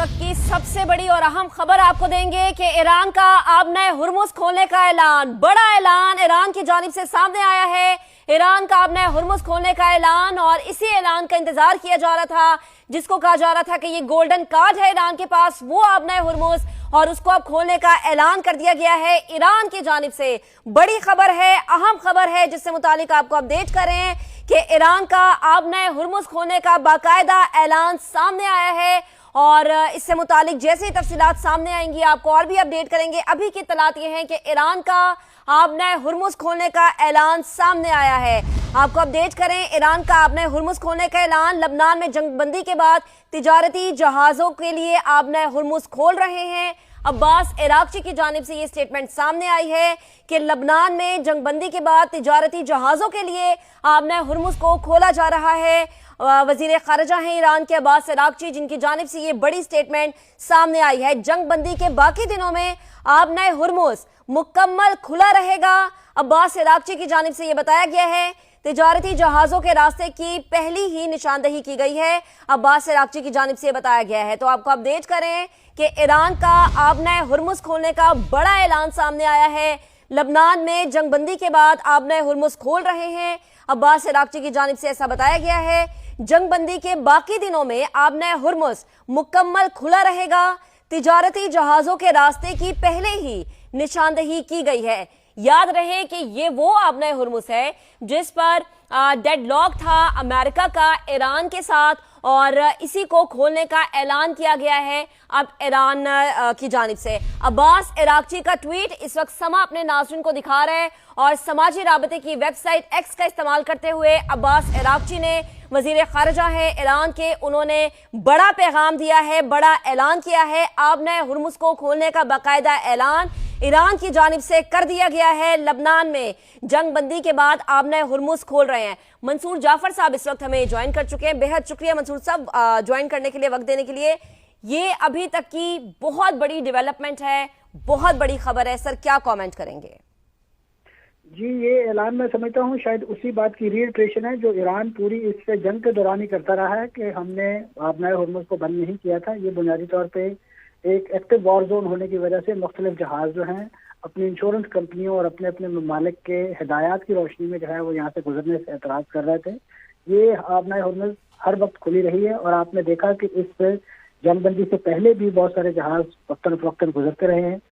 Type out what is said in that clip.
वक्त की सबसे बड़ी और अहम खबर आपको देंगे कि ईरान का आबना हुर्मुज़ खोलने का ऐलान, बड़ा ऐलान ईरान की जानिब से सामने आया है। ईरान का आबना हुर्मुज़ खोलने का ऐलान, और इसी ऐलान का इंतजार किया जा रहा था, जिसको कहा जा रहा था कि ये गोल्डन कार्ड है ईरान के पास, वो आबना हुर्मुज़, और उसको अब खोलने का ऐलान कर दिया गया है ईरान की जानिब से। बड़ी खबर है, अहम खबर है, जिससे मुतालिक आपको अपडेट करें कि ईरान का आबना हुर्मुज़ खोलने का बाकायदा ऐलान सामने आया है। और इससे मुतालिक जैसे ही तफसीलात सामने आएंगी आपको और भी अपडेट करेंगे। अभी की इत्तलात ये हैं कि ईरान का आबना हुर्मुज़ खोलने का ऐलान सामने आया है। आपको अपडेट करें, ईरान का आबना हुर्मुज़ खोलने का ऐलान। लबनान में जंगबंदी के बाद तिजारती जहाज़ों के लिए आबना हुर्मुज़ खोल रहे हैं। अब्बास इराक्ची की जानिब से ये स्टेटमेंट सामने आई है कि लबनान में जंगबंदी के बाद तिजारती जहाज़ों के लिए आबना हुर्मुज़ को खोला जा रहा है। वज़ीर ख़ारिजा हैं ईरान के अब्बास इराक्ची, जिनकी जानिब से ये बड़ी स्टेटमेंट सामने आई है। जंगबंदी के बाकी दिनों में आबना हुर्मुज़ मुकम्मल खुला रहेगा। अब्बास इराक्ची की जानिब से ये बताया गया है। तिजारती जहाज़ों के रास्ते की पहली ही निशानदही की गई है, अब्बास इराक्ची की जानिब से बताया गया है। तो आपको अपडेट करें कि ईरान का आबना हुर्मुज़ खोलने का बड़ा ऐलान सामने आया है। लबनान में जंगबंदी के बाद आबना हुर्मुज़ खोल रहे हैं, अब्बास इराक्ची की जानिब से ऐसा बताया गया है। जंगबंदी के बाकी दिनों में आबना हुर्मुज़ मुकम्मल खुला रहेगा। तिजारती जहाज़ों के रास्ते की पहले ही निशानदही की गई है। याद रहे कि ये वो आबना हुर्मुज़ है जिस पर डेडलॉक था अमेरिका का ईरान के साथ, और इसी को खोलने का ऐलान किया गया है अब ईरान की जानिब से। अब्बास इराक्ची का ट्वीट इस वक्त समा अपने नाज़रीन को दिखा रहे हैं, और समाजी राबते की वेबसाइट एक्स का इस्तेमाल करते हुए अब्बास इराक्ची ने, वज़ीर ख़ारिजा है ईरान के, उन्होंने बड़ा पैगाम दिया है, बड़ा ऐलान किया है। आबना हुर्मुज़ को खोलने का बाकायदा ऐलान ईरान की जानिब से कर दिया गया है। लबनान में जंगबंदी के बाद आबना हुर्मुज़ खोल रहे हैं। मंसूर जाफर साहब इस वक्त हमें ज्वाइन कर चुके हैं। बेहद शुक्रिया मंसूर साहब ज्वाइन करने के लिए, वक्त देने के लिए। ये अभी तक की बहुत बड़ी डेवलपमेंट है, बहुत बड़ी खबर है, सर क्या कमेंट करेंगे? जी, ये ऐलान मैं समझता हूँ शायद उसी बात की रीइटरेशन है जो ईरान पूरी इससे जंग के दौरान ही करता रहा है कि हमने आबना हुर्मुज़ को बंद नहीं किया था। ये बुनियादी तौर पे एक एक्टिव वॉर जोन होने की वजह से मुख्तलिफ जहाज़ जो हैं अपनी इंश्योरेंस कंपनियों और अपने अपने ममालिक के हिदायत की रोशनी में जो है वो यहाँ से गुजरने से एतराज़ कर रहे थे। ये आबना हुर्मुज़ हर वक्त खुली रही है, और आपने देखा कि इस जंगबंदी से पहले भी बहुत सारे जहाज़ वक्तन फवक्तन गुजरते रहे हैं।